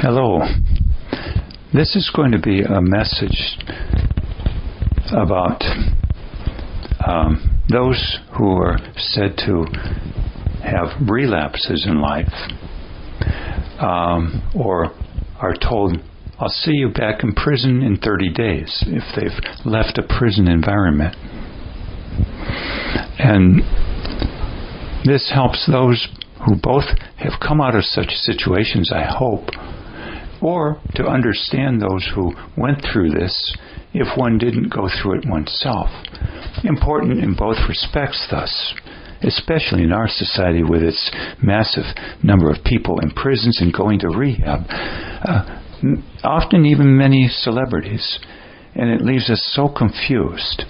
Hello. This is going to be a message about those who are said to have relapses in life, or are told, I'll see you back in prison in 30 days if they've left a prison environment. And this helps those who both have come out of such situations, I hope, or to understand those who went through this if one didn't go through it oneself. Important in both respects, thus, especially in our society with its massive number of people in prisons and going to rehab, often even many celebrities, and it leaves us so confused,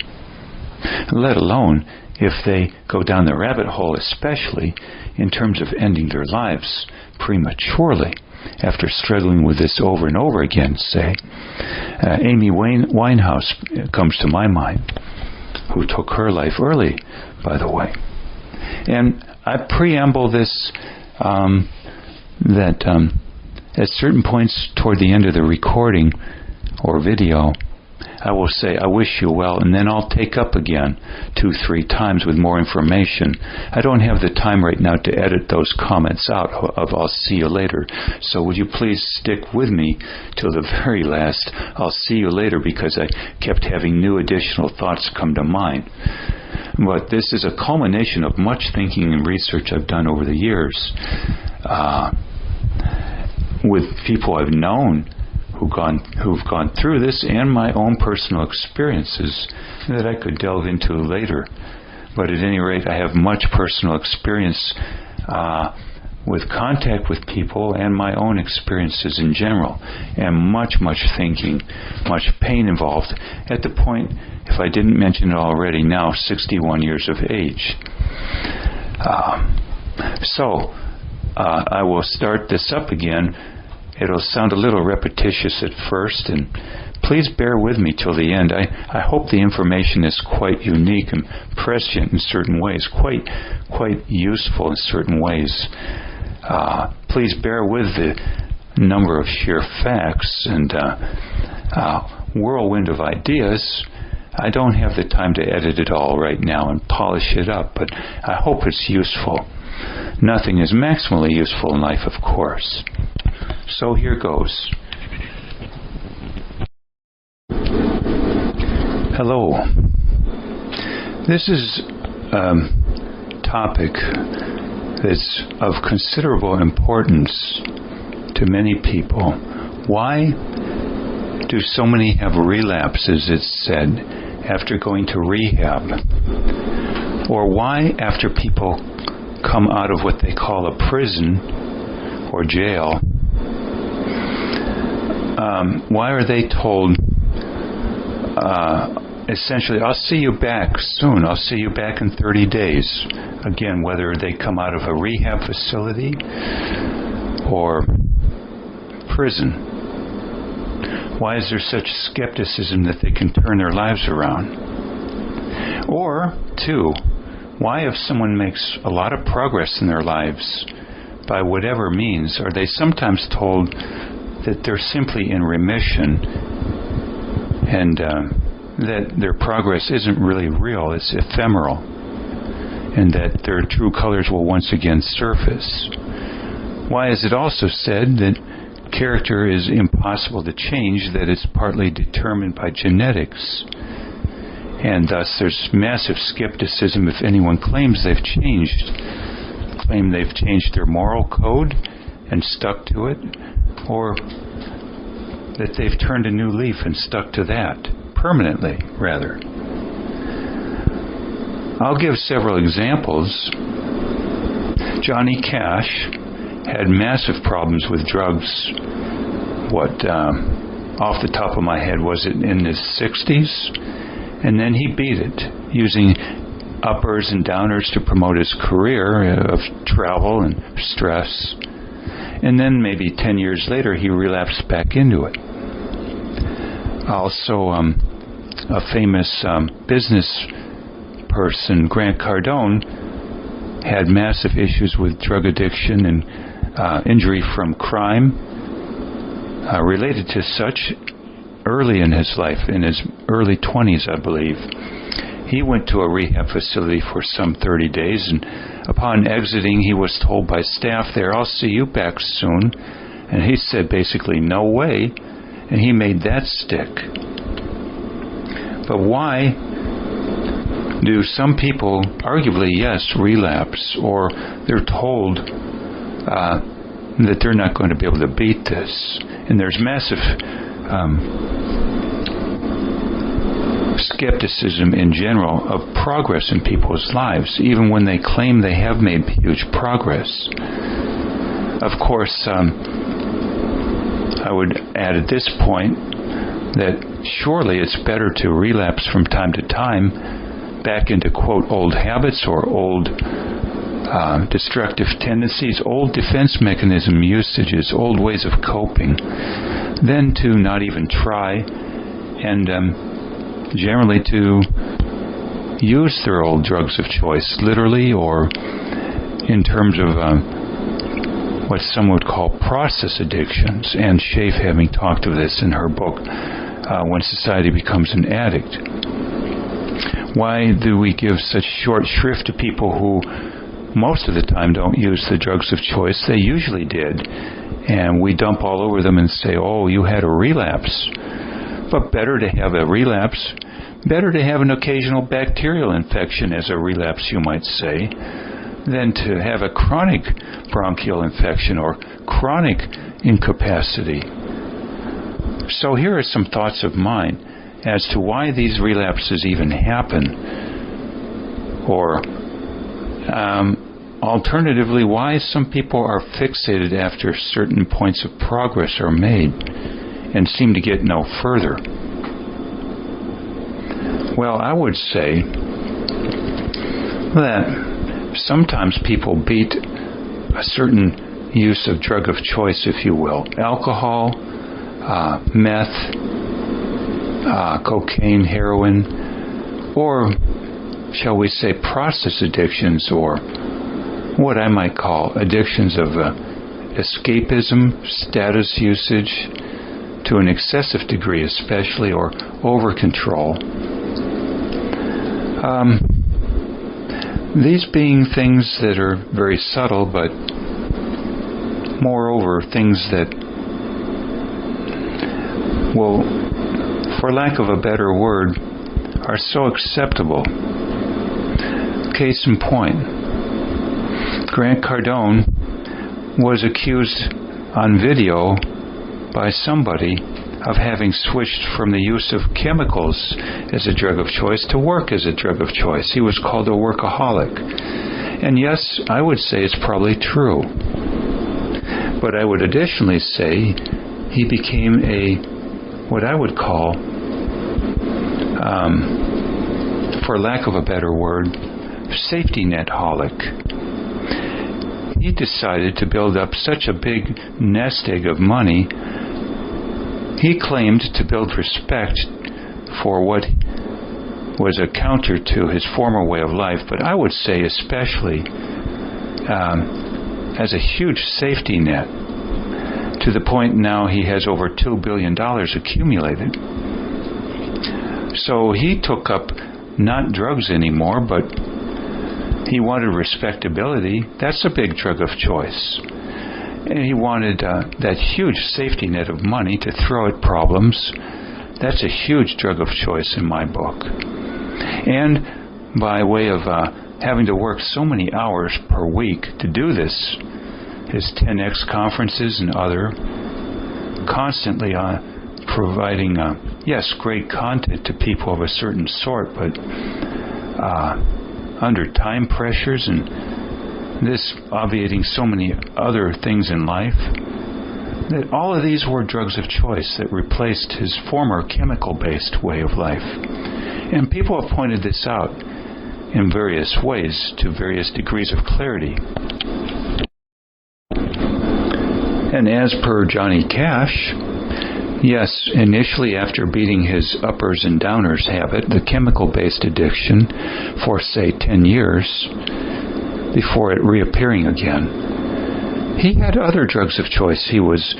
let alone if they go down the rabbit hole, especially in terms of ending their lives prematurely after struggling with this over and over again, say. Amy Winehouse comes to my mind, who took her life early, by the way. And I preamble this, that at certain points toward the end of the recording or video, I will say, I wish you well, and then I'll take up again 2-3 times with more information. I don't have the time right now to edit those comments out of I'll see you later. So would you please stick with me till the very last I'll see you later, because I kept having new additional thoughts come to mind. But this is a culmination of much thinking and research I've done over the years with people I've known who've gone through this, and my own personal experiences that I could delve into later. But at any rate, I have much personal experience with contact with people and my own experiences in general, and much thinking, much pain involved, at the point, if I didn't mention it already, now 61 years of age. So I will start this up again. It'll sound a little repetitious at first, and please bear with me till the end. I hope the information is quite unique and prescient in certain ways, quite useful in certain ways. Please bear with the number of sheer facts and whirlwind of ideas. I don't have the time to edit it all right now and polish it up, but I hope it's useful. Nothing is maximally useful in life, of course. So here goes. Hello. This is a topic that's of considerable importance to many people. Why do so many have relapses, it's said, after going to rehab? Or why, after people come out of what they call a prison or jail, why are they told, essentially, I'll see you back soon, I'll see you back in 30 days? Again, whether they come out of a rehab facility or prison. Why is there such skepticism that they can turn their lives around? Or, two, why, if someone makes a lot of progress in their lives, by whatever means, are they sometimes told that they're simply in remission and that their progress isn't really real, it's ephemeral, and that their true colors will once again surface? Why is it also said that character is impossible to change, that it's partly determined by genetics, and thus there's massive skepticism if anyone claims they've changed, claim they've changed their moral code and stuck to it, or that they've turned a new leaf and stuck to that, permanently, rather. I'll give several examples. Johnny Cash had massive problems with drugs. Off the top of my head, was it in his 60s? And then he beat it, using uppers and downers to promote his career of travel and stress. And then maybe 10 years later, he relapsed back into it. Also, a famous business person, Grant Cordone, had massive issues with drug addiction and injury from crime, related to such early in his life, in his early 20s, I believe. He went to a rehab facility for some 30 days, and upon exiting, he was told by staff there, "I'll see you back soon." And he said basically, "No way," and he made that stick. But why do some people arguably, yes, relapse, or they're told that they're not going to be able to beat this? And there's massive skepticism in general of progress in people's lives, even when they claim they have made huge progress. Of course, I would add at this point that surely it's better to relapse from time to time back into, quote, old habits or old destructive tendencies, old defense mechanism usages, old ways of coping, than to not even try and generally to use their old drugs of choice, literally or in terms of what some would call process addictions. And Schaaf having talked of this in her book, When Society Becomes an Addict. Why do we give such short shrift to people who most of the time don't use the drugs of choice? They usually did. And we dump all over them and say, "Oh, you had a relapse." But better to have a relapse, better to have an occasional bacterial infection as a relapse, you might say, than to have a chronic bronchial infection or chronic incapacity. So here are some thoughts of mine as to why these relapses even happen, or alternatively, why some people are fixated after certain points of progress are made and seem to get no further. Well, I would say that sometimes people beat a certain use of drug of choice, if you will. Alcohol, meth, cocaine, heroin, or shall we say process addictions, or what I might call addictions of escapism, status usage, to an excessive degree especially, or over-control. These being things that are very subtle, but moreover things that will, for lack of a better word, are so acceptable. Case in point, Grant Cordone was accused on video by somebody of having switched from the use of chemicals as a drug of choice to work as a drug of choice. He was called a workaholic. And yes, I would say it's probably true. But I would additionally say he became what I would call, for lack of a better word, safety net-holic. He decided to build up such a big nest egg of money. He claimed to build respect for what was a counter to his former way of life, but I would say especially as a huge safety net, to the point now he has over $2 billion accumulated. So he took up not drugs anymore, but he wanted respectability. That's a big drug of choice. And he wanted that huge safety net of money to throw at problems. That's a huge drug of choice in my book. And by way of having to work so many hours per week to do this, his 10X conferences and other, constantly providing, yes, great content to people of a certain sort, but under time pressures and this obviating so many other things in life, that all of these were drugs of choice that replaced his former chemical-based way of life. And people have pointed this out in various ways to various degrees of clarity. And as per Johnny Cash, yes, initially after beating his uppers and downers habit, the chemical-based addiction, for say 10 years, before it reappearing again, he had other drugs of choice he was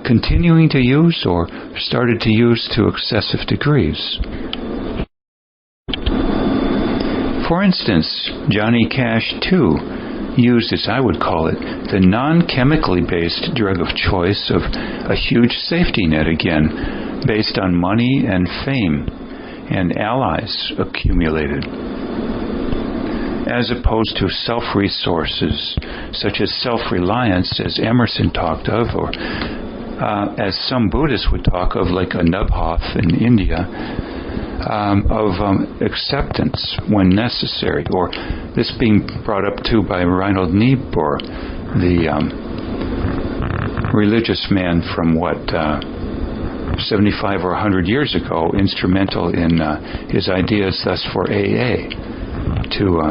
continuing to use or started to use to excessive degrees. For instance, Johnny Cash, too, used, as I would call it, the non-chemically based drug of choice of a huge safety net again, based on money and fame and allies accumulated, as opposed to self-resources, such as self-reliance, as Emerson talked of, or as some Buddhists would talk of, like a Nubhoff in India, of acceptance when necessary, or this being brought up too by Reinhold Niebuhr, the religious man from 75 or 100 years ago, instrumental in his ideas thus for AA, to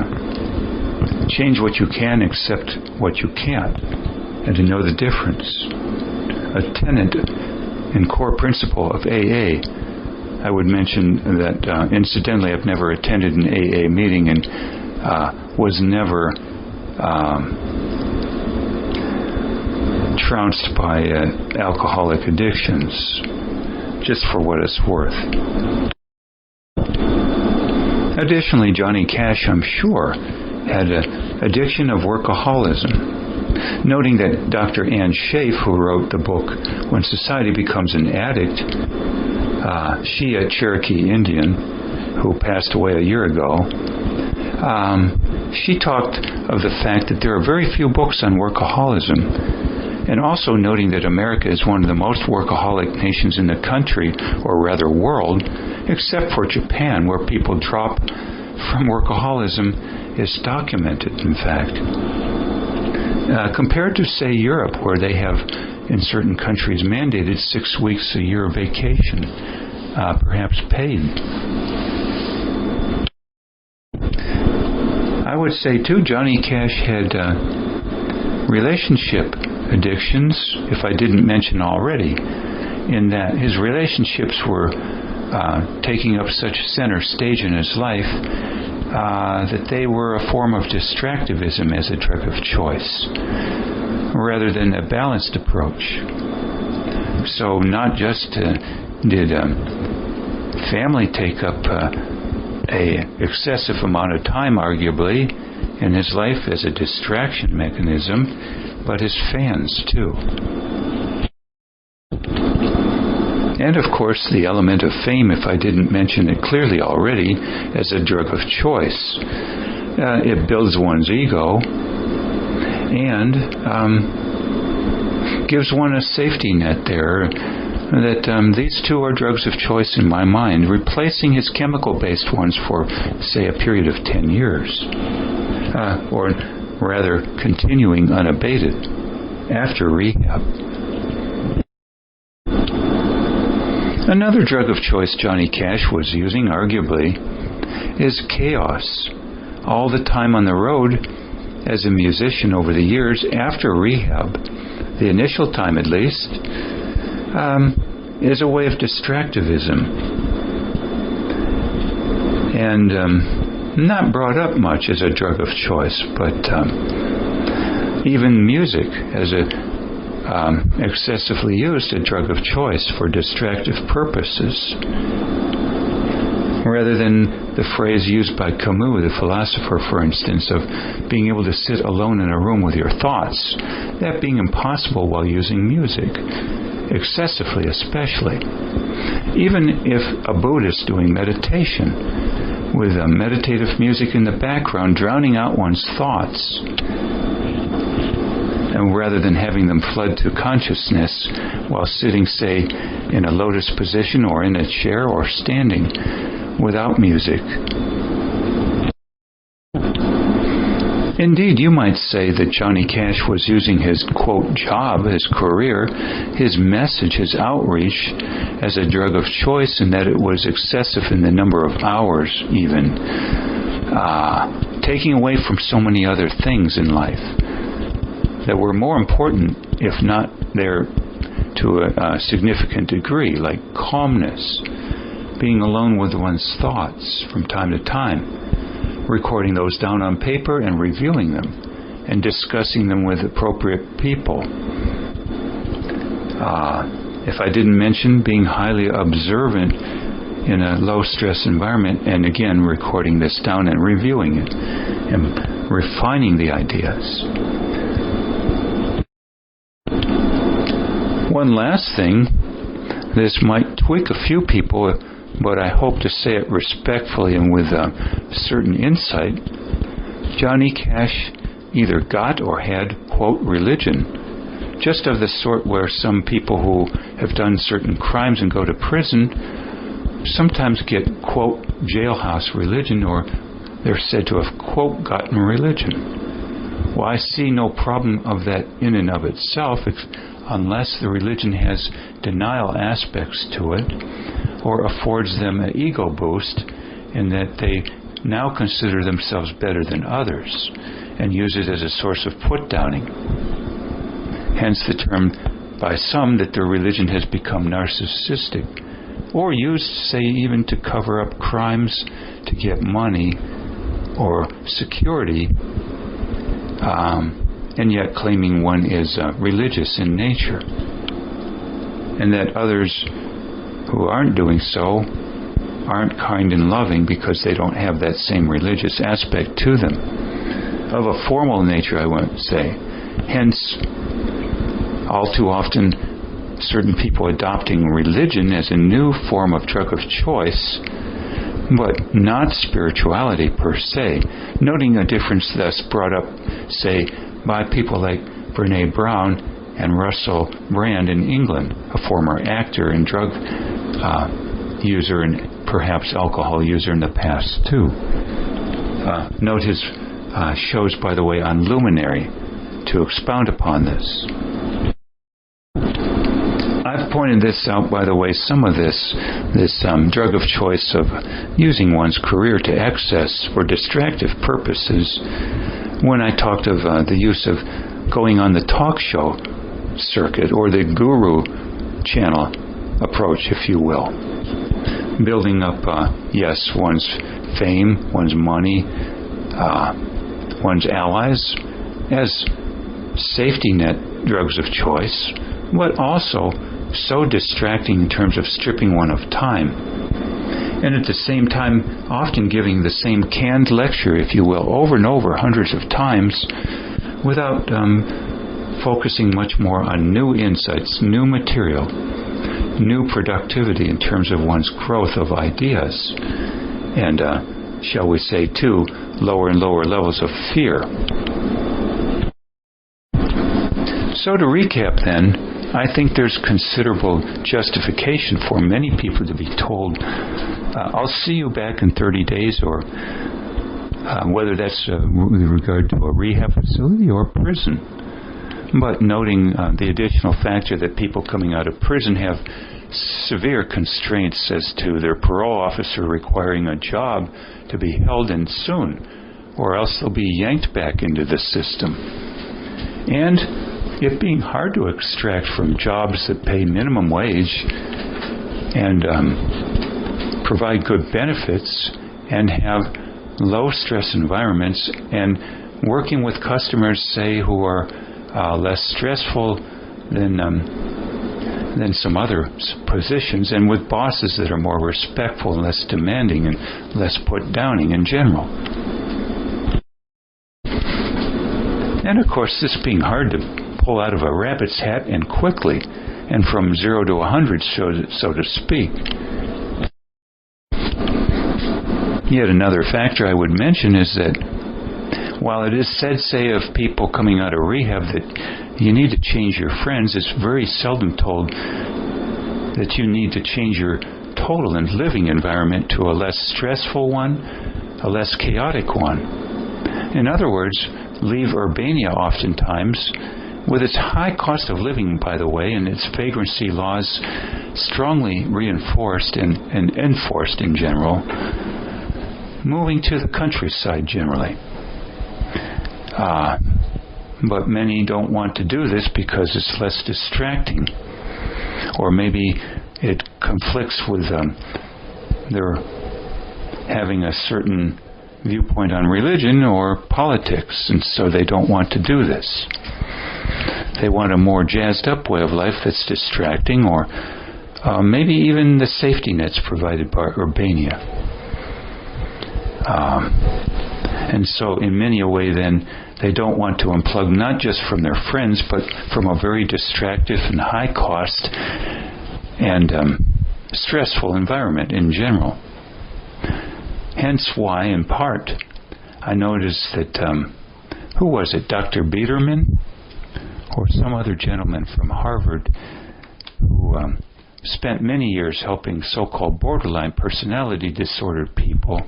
change what you can, accept what you can't, and to know the difference. A tenet and core principle of AA. I would mention that, incidentally, I've never attended an AA meeting and was never trounced by alcoholic addictions, just for what it's worth. Additionally, Johnny Cash, I'm sure, had an addiction of workaholism, noting that Dr. Ann Schaaf, who wrote the book When Society Becomes an Addict, she, a Cherokee Indian who passed away a year ago, she talked of the fact that there are very few books on workaholism, and also noting that America is one of the most workaholic nations in the country, or rather world, except for Japan, where people drop from workaholism is documented, in fact. Compared to, say, Europe, where they have, in certain countries, mandated 6 weeks a year vacation, perhaps paid. I would say, too, Johnny Cash had relationship addictions, if I didn't mention already, in that his relationships were taking up such center stage in his life that they were a form of distractivism as a drug of choice, rather than a balanced approach. So not just did family take up a excessive amount of time, arguably, in his life as a distraction mechanism, but his fans too. And of course the element of fame, if I didn't mention it clearly already, as a drug of choice. It builds one's ego and gives one a safety net there, that these two are drugs of choice in my mind, replacing his chemical-based ones for, say, a period of 10 years. Or rather, continuing unabated after rehab. Another drug of choice Johnny Cash was using, arguably, is chaos. All the time on the road, as a musician over the years after rehab, the initial time at least, is a way of distractivism. And not brought up much as a drug of choice, but even music as a excessively used a drug of choice for distractive purposes, rather than the phrase used by Camus, the philosopher, for instance, of being able to sit alone in a room with your thoughts, that being impossible while using music, excessively especially. Even if a Buddhist doing meditation, with meditative music in the background, drowning out one's thoughts, and rather than having them flood to consciousness while sitting, say, in a lotus position or in a chair or standing without music. Indeed, you might say that Johnny Cash was using his, quote, job, his career, his message, his outreach as a drug of choice, and that it was excessive in the number of hours even, taking away from so many other things in life that were more important, if not there to a significant degree, like calmness, being alone with one's thoughts from time to time, recording those down on paper and reviewing them, and discussing them with appropriate people. If I didn't mention being highly observant in a low-stress environment, and again recording this down and reviewing it and refining the ideas. One last thing, this might tweak a few people, but I hope to say it respectfully and with a certain insight. Johnny Cash either got or had, quote, religion, just of the sort where some people who have done certain crimes and go to prison sometimes get, quote, jailhouse religion, or they're said to have, quote, gotten religion. Well, I see no problem of that in and of itself, unless the religion has denial aspects to it, or affords them an ego boost in that they now consider themselves better than others and use it as a source of put-downing. Hence the term by some that their religion has become narcissistic, or used, say, even to cover up crimes to get money or security, and yet claiming one is religious in nature, and that others who aren't doing so aren't kind and loving because they don't have that same religious aspect to them. Of a formal nature, I won't say. Hence, all too often, certain people adopting religion as a new form of drug of choice, but not spirituality per se, noting a difference thus brought up, say, by people like Brene Brown and Russell Brand in England, a former actor and drug user and perhaps alcohol user in the past too. Note his shows, by the way, on Luminary to expound upon this. I've pointed this out, by the way, some of this drug of choice of using one's career to excess for distractive purposes when I talked of the use of going on the talk show circuit or the guru channel approach, if you will. Building up, yes, one's fame, one's money, one's allies as safety net drugs of choice, but also so distracting in terms of stripping one of time, and at the same time often giving the same canned lecture, if you will, over and over hundreds of times without focusing much more on new insights, new material, new productivity in terms of one's growth of ideas, and shall we say too, lower and lower levels of fear. So to recap then, I think there's considerable justification for many people to be told, I'll see you back in 30 days, or whether that's with regard to a rehab facility or prison. But noting the additional factor that people coming out of prison have severe constraints as to their parole officer requiring a job to be held in soon, or else they'll be yanked back into the system. And it being hard to extract from jobs that pay minimum wage and provide good benefits and have low stress environments, and working with customers, say, who are less stressful than some other positions, and with bosses that are more respectful and less demanding and less put-downing in general. And of course, this being hard to pull out of a rabbit's hat and quickly, and from 0 to 100, so to speak. Yet another factor I would mention is that while it is said, say, of people coming out of rehab that you need to change your friends, it's very seldom told that you need to change your total and living environment to a less stressful one, a less chaotic one. In other words, leave Urbania oftentimes, with its high cost of living, by the way, and its vagrancy laws strongly reinforced and enforced in general, moving to the countryside generally. But many don't want to do this because it's less distracting, or maybe it conflicts with their having a certain viewpoint on religion or politics, and so they don't want to do this. They want a more jazzed up way of life that's distracting, or maybe even the safety nets provided by Urbania. And so in many a way then, they don't want to unplug not just from their friends, but from a very distractive and high cost and stressful environment in general. Hence why, in part, I noticed that, who was it, Dr. Biederman? Or some other gentleman from Harvard who spent many years helping so-called borderline personality disordered people,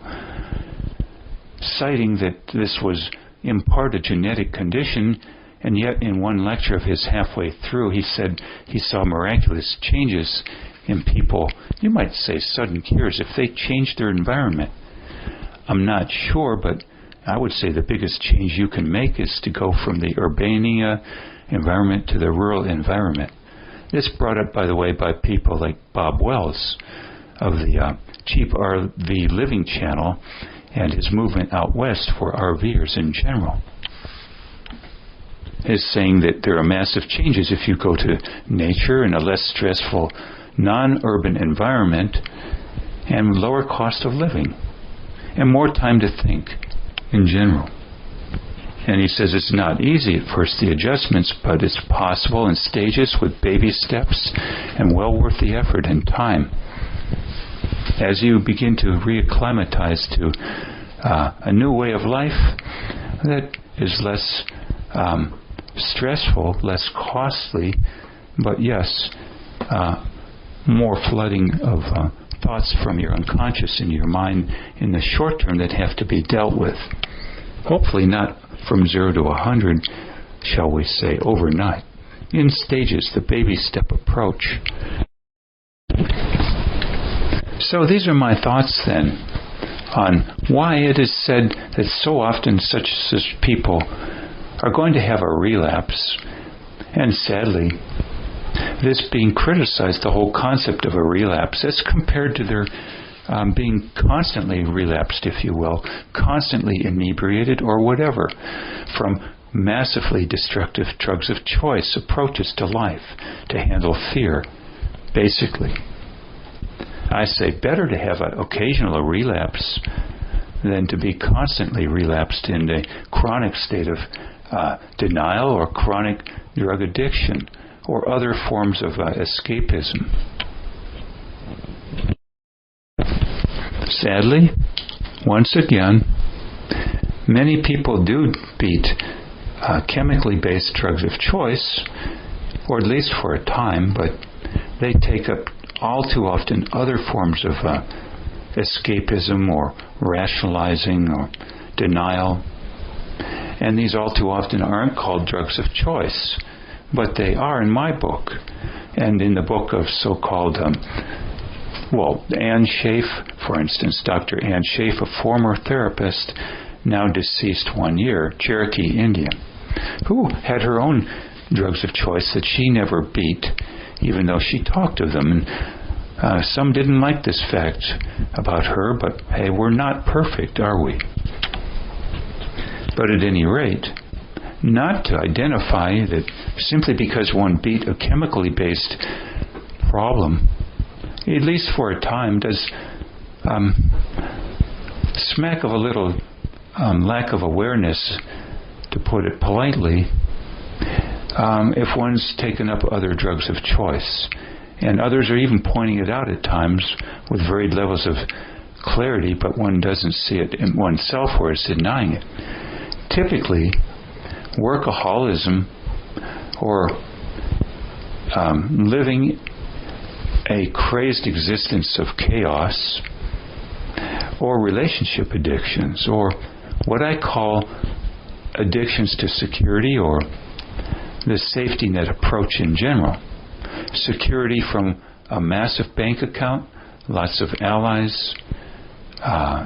citing that this was in part a genetic condition, and yet in one lecture of his halfway through he said he saw miraculous changes in people, you might say sudden cures, if they changed their environment. I'm not sure, but I would say the biggest change you can make is to go from the Urbania environment to the rural environment. This brought up, by the way, by people like Bob Wells of the Cheap RV Living Channel and his movement out west for RVers in general, is saying that there are massive changes if you go to nature in a less stressful, non-urban environment and lower cost of living and more time to think in general. And he says it's not easy at first, the adjustments, but it's possible in stages with baby steps and well worth the effort and time. As you begin to reacclimatize to a new way of life that is less stressful, less costly, but yes, more flooding of thoughts from your unconscious in your mind in the short term that have to be dealt with. Hopefully not from 0 to 100, shall we say, overnight. In stages, the baby step approach. So these are my thoughts then on why it is said that so often such people are going to have a relapse, and sadly, this being criticized, the whole concept of a relapse, as compared to their being constantly relapsed, if you will, constantly inebriated or whatever, from massively destructive drugs of choice, approaches to life, to handle fear, basically. I say better to have an occasional relapse than to be constantly relapsed in a chronic state of denial or chronic drug addiction or other forms of escapism. Sadly, once again, many people do beat chemically based drugs of choice, or at least for a time, but they take up all too often other forms of escapism or rationalizing or denial. And these all too often aren't called drugs of choice, but they are in my book and in the book of so-called Ann Schaaf, for instance, Dr. Ann Schaaf, a former therapist, now deceased 1 year, Cherokee Indian, who had her own drugs of choice that she never beat, even though she talked of them. And some didn't like this fact about her, but hey, we're not perfect, are we? But at any rate, not to identify that simply because one beat a chemically based problem, at least for a time, does smack of a little lack of awareness, to put it politely, if one's taken up other drugs of choice. And others are even pointing it out at times with varied levels of clarity, but one doesn't see it in oneself or is denying it. Typically, workaholism or living a crazed existence of chaos, or relationship addictions, or what I call addictions to security, or the safety net approach in general. Security from a massive bank account, lots of allies,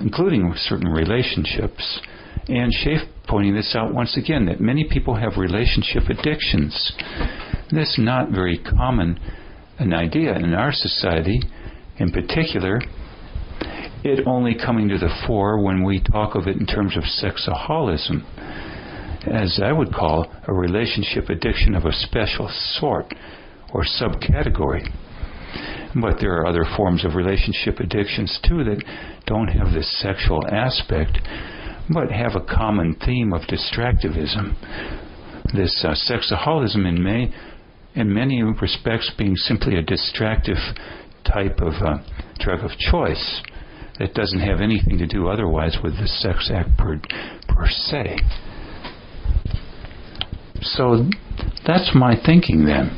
including certain relationships. And Schaaf pointing this out once again, that many people have relationship addictions. This is not very common an idea in our society, in particular, it only coming to the fore when we talk of it in terms of sexaholism. as I would call, a relationship addiction of a special sort or subcategory. But there are other forms of relationship addictions too that don't have this sexual aspect, but have a common theme of distractivism. This sexaholism in many respects being simply a distractive type of drug of choice that doesn't have anything to do otherwise with the sex act per se. So that's my thinking then.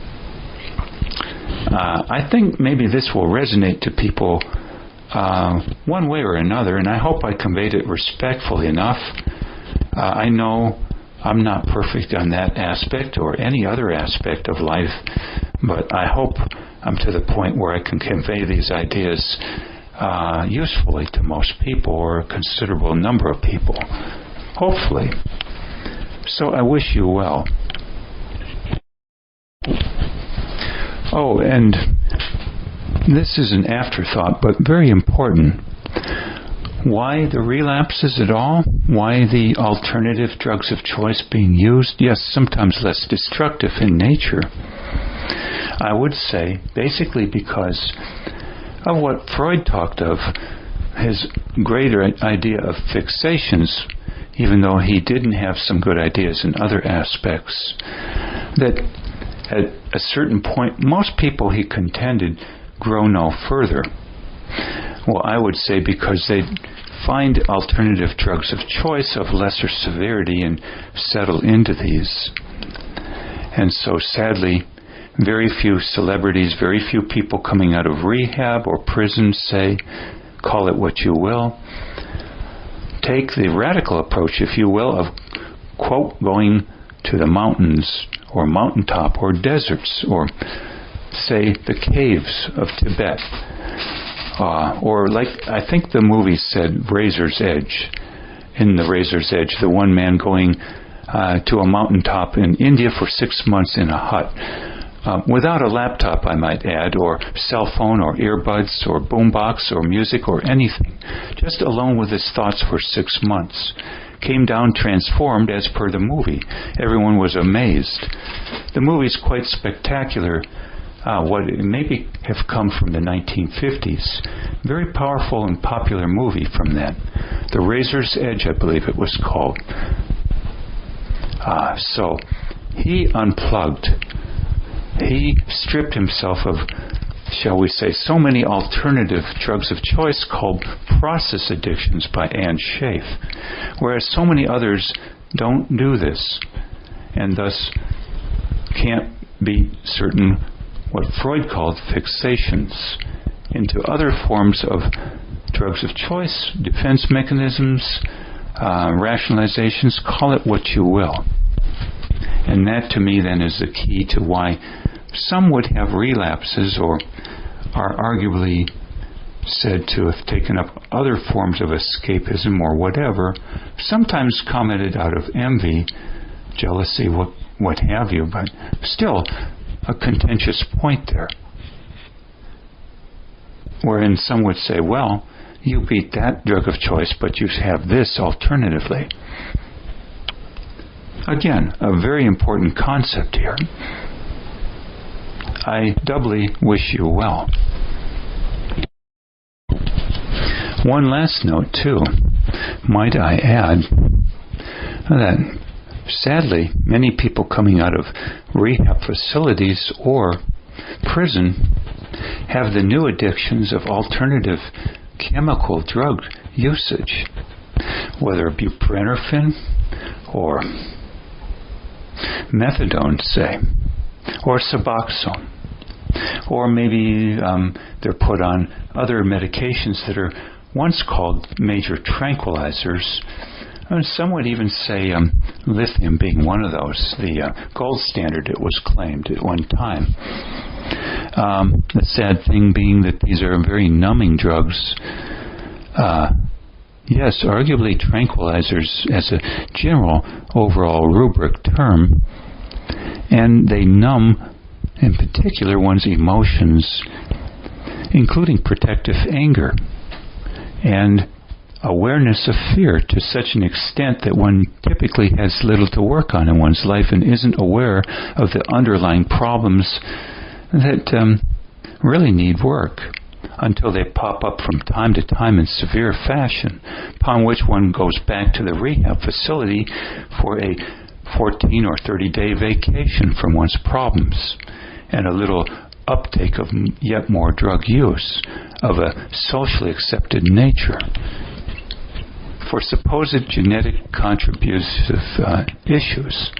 I think maybe this will resonate to people one way or another, and I hope I conveyed it respectfully enough. I know I'm not perfect on that aspect or any other aspect of life, but I hope I'm to the point where I can convey these ideas usefully to most people, or a considerable number of people, hopefully. So I wish you well. Oh, and this is an afterthought, but very important. Why the relapses at all? Why the alternative drugs of choice being used? Yes, sometimes less destructive in nature. I would say basically because of what Freud talked of, his greater idea of fixations, even though he didn't have some good ideas in other aspects, that at a certain point, most people, he contended, grow no further. Well, I would say because they find alternative drugs of choice of lesser severity and settle into these. And so sadly, very few celebrities, very few people coming out of rehab or prison, say, call it what you will, take the radical approach, if you will, of, quote, going to the mountains or mountaintop or deserts or, say, the caves of Tibet. Or like, I think the movie said, Razor's Edge. In the Razor's Edge, the one man going to a mountaintop in India for 6 months in a hut. Without a laptop, I might add, or cell phone, or earbuds, or boombox, or music, or anything. Just alone with his thoughts for 6 months. Came down transformed as per the movie. Everyone was amazed. The movie's quite spectacular. What it maybe have come from the 1950s. Very powerful and popular movie from then. The Razor's Edge, I believe it was called. So he unplugged. He stripped himself of, shall we say, so many alternative drugs of choice called process addictions by Anne Schaaf, whereas so many others don't do this, and thus can't be certain what Freud called fixations into other forms of drugs of choice, defense mechanisms, rationalizations, call it what you will. And that to me then is the key to why some would have relapses or are arguably said to have taken up other forms of escapism or whatever, sometimes commented out of envy, jealousy, what have you, but still a contentious point there. Wherein some would say, well, you beat that drug of choice, but you have this alternatively. Again, a very important concept here. I doubly wish you well. One last note, too, might I add, that sadly, many people coming out of rehab facilities or prison have the new addictions of alternative chemical drug usage, whether buprenorphine or methadone, say, or Suboxone, or maybe they're put on other medications that are once called major tranquilizers. And some would even say lithium being one of those, the gold standard, it was claimed at one time. The sad thing being that these are very numbing drugs. Yes, arguably tranquilizers as a general overall rubric term, and they numb, in particular, one's emotions, including protective anger and awareness of fear to such an extent that one typically has little to work on in one's life and isn't aware of the underlying problems that really need work until they pop up from time to time in severe fashion, upon which one goes back to the rehab facility for a 14 or 30-day vacation from one's problems and a little uptake of yet more drug use of a socially accepted nature. For supposed genetic contributive issues.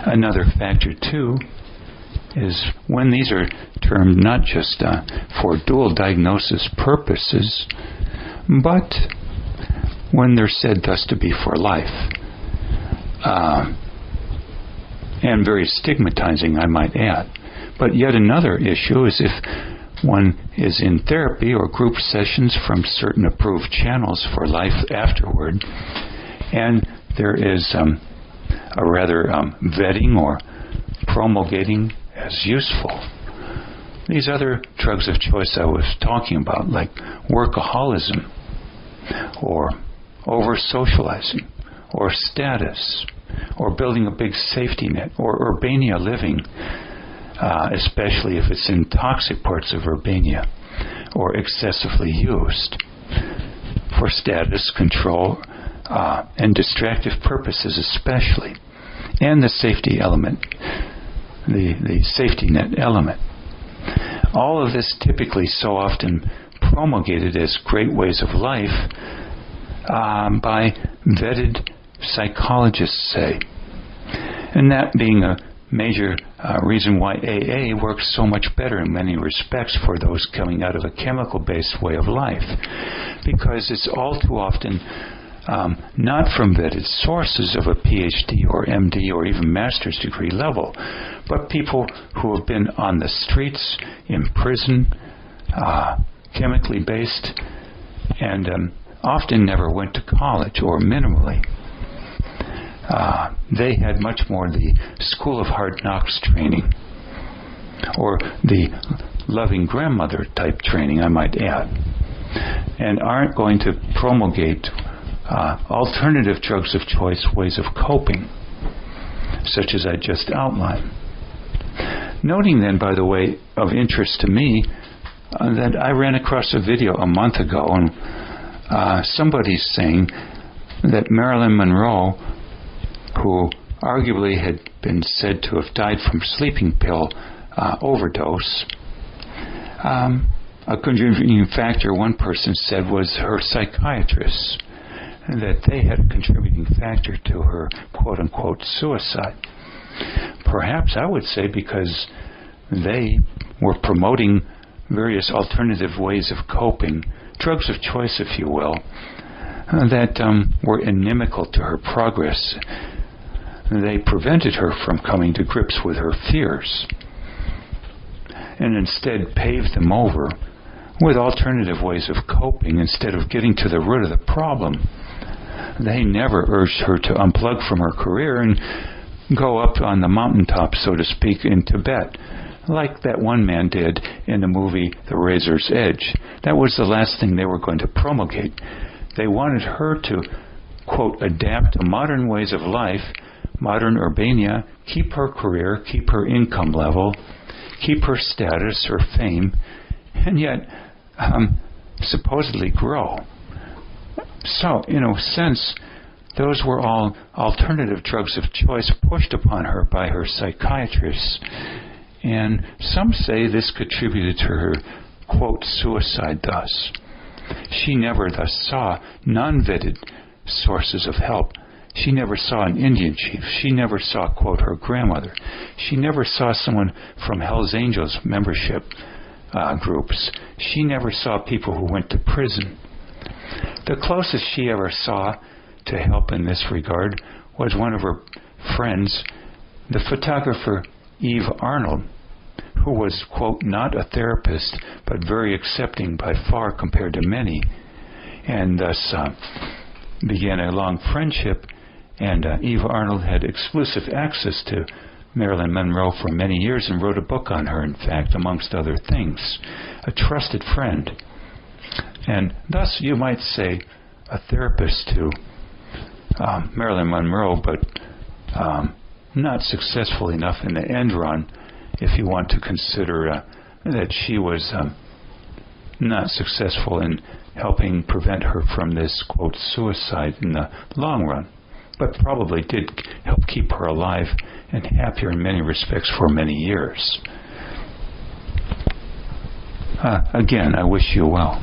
Another factor, too, is when these are termed not just for dual diagnosis purposes, but when they're said thus to be for life. And very stigmatizing, I might add. But yet another issue is if one is in therapy or group sessions from certain approved channels for life afterward, and there is a rather vetting or promulgating as useful. These other drugs of choice I was talking about, like workaholism, or over-socializing, or status, or building a big safety net, or urbania living, especially if it's in toxic parts of urbania or excessively used for status, control, and distractive purposes especially, and the safety element, the safety net element. All of this typically so often promulgated as great ways of life by vetted psychologists, say, and that being a major reason why AA works so much better in many respects for those coming out of a chemical-based way of life, because it's all too often not from vetted sources of a PhD or MD or even master's degree level, but people who have been on the streets, in prison, chemically based, and often never went to college or minimally. They had much more the School of Hard Knocks training, or the loving grandmother type training, I might add, and aren't going to promulgate alternative drugs of choice ways of coping, such as I just outlined. Noting then, by the way, of interest to me, that I ran across a video a month ago, and somebody's saying that Marilyn Monroe, who arguably had been said to have died from sleeping pill overdose, a contributing factor, one person said, was her psychiatrist, and that they had a contributing factor to her quote-unquote suicide. Perhaps I would say because they were promoting various alternative ways of coping, drugs of choice, if you will, that were inimical to her progress. They prevented her from coming to grips with her fears, and instead paved them over with alternative ways of coping instead of getting to the root of the problem. They never urged her to unplug from her career and go up on the mountaintop, so to speak, in Tibet, like that one man did in the movie The Razor's Edge. That was the last thing they were going to promulgate. They wanted her to, quote, adapt to modern ways of life, modern urbania, keep her career, keep her income level, keep her status, her fame, and yet supposedly grow. So, in a sense, those were all alternative drugs of choice pushed upon her by her psychiatrists. And some say this contributed to her, quote, suicide thus. She never thus saw non-vetted sources of help. She never saw an Indian chief. She never saw, quote, her grandmother. She never saw someone from Hell's Angels membership groups. She never saw people who went to prison. The closest she ever saw to help in this regard was one of her friends, the photographer Eve Arnold, who was, quote, not a therapist, but very accepting by far compared to many, and thus began a long friendship, and Eve Arnold had exclusive access to Marilyn Monroe for many years and wrote a book on her, in fact, amongst other things. A trusted friend. And thus you might say a therapist to Marilyn Monroe, but not successful enough in the end run if you want to consider that she was not successful in helping prevent her from this, quote, suicide in the long run, but probably did help keep her alive and happier in many respects for many years. Again, I wish you well.